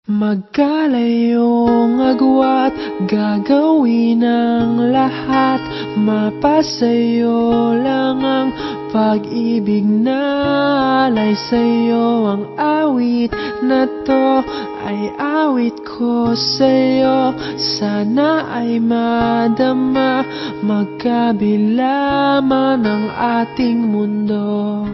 Magkalayong agwat, gagawin ang lahat. Mapasayo lang ang pag-ibig na alay sa'yo. Ang awit na to ay awit ko sa'yo. Sana ay madama, magkabila man ang ating mundo.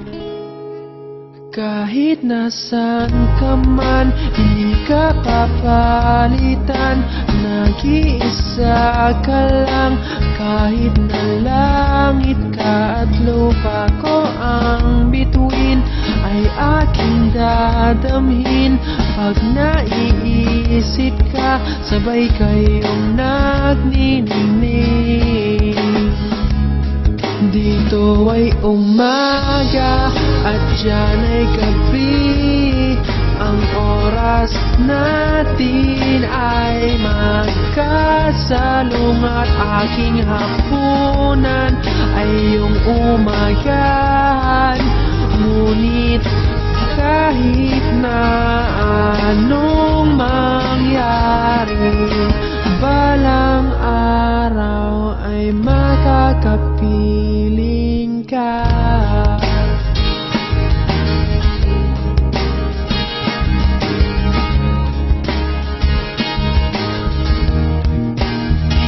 Kahit nasaan ka man, di ka papalitan. Nag-iisa ka lang, kahit na langit ka at lupa ko ang bituin, ay aking dadamhin. Pag naiisip ka, sabay kayong nagniningning. Dito ay umaga at diyan ay gabi. Ang oras natin ay magkasalungat. Aking hapunan ay iyong umagahan. Ngunit kahit na anong mangyari, balang araw ay makakapiling ka.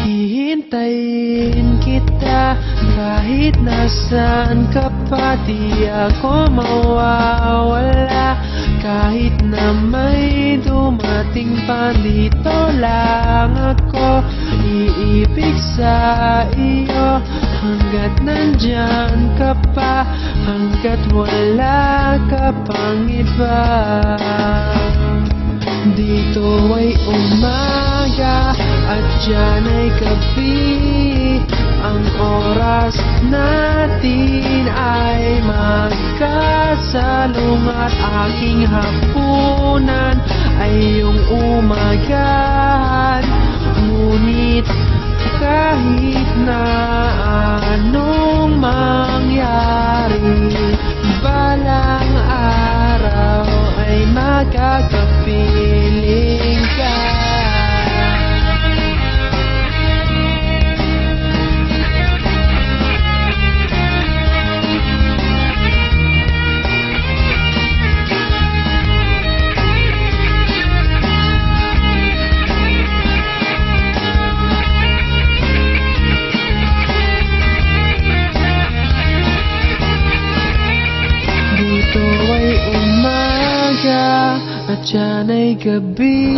Hihintayin kita kahit nasaan ka pa. Di ako mawawala kahit na may dumating pa. Dito lang ako, iibig sa iyo hanggat nandyan ka pa, hanggat wala ka pang iba. Dito ay umaga at diyan ay gabi. Ang oras natin ay magkasalungat. Aking hapunan ay iyong umagahan. Ngunit kahit na anong mangyari, balang araw ay makakapiling ka. At diyan ay gabi.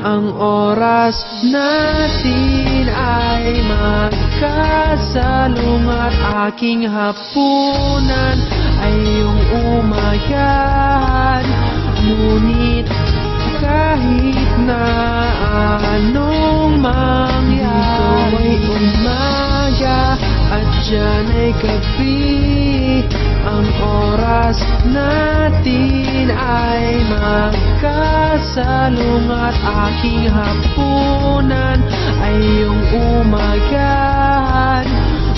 Ang oras natin ay magkasalungat. Aking hapunan ay iyong umagahan. Ngunit kahit na anong mangyari, dito ay umaga at diyan ay gabi. Ang oras natin ay magkasalungat. Aking hapunan ay iyong umagahan.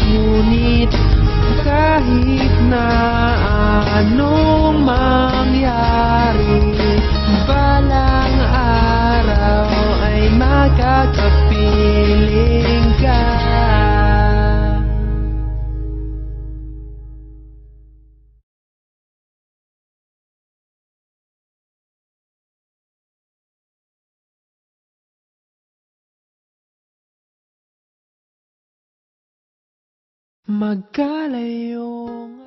Ngunit kahit na anong mangyari, balang araw ay makakapiling ka. Magkalayong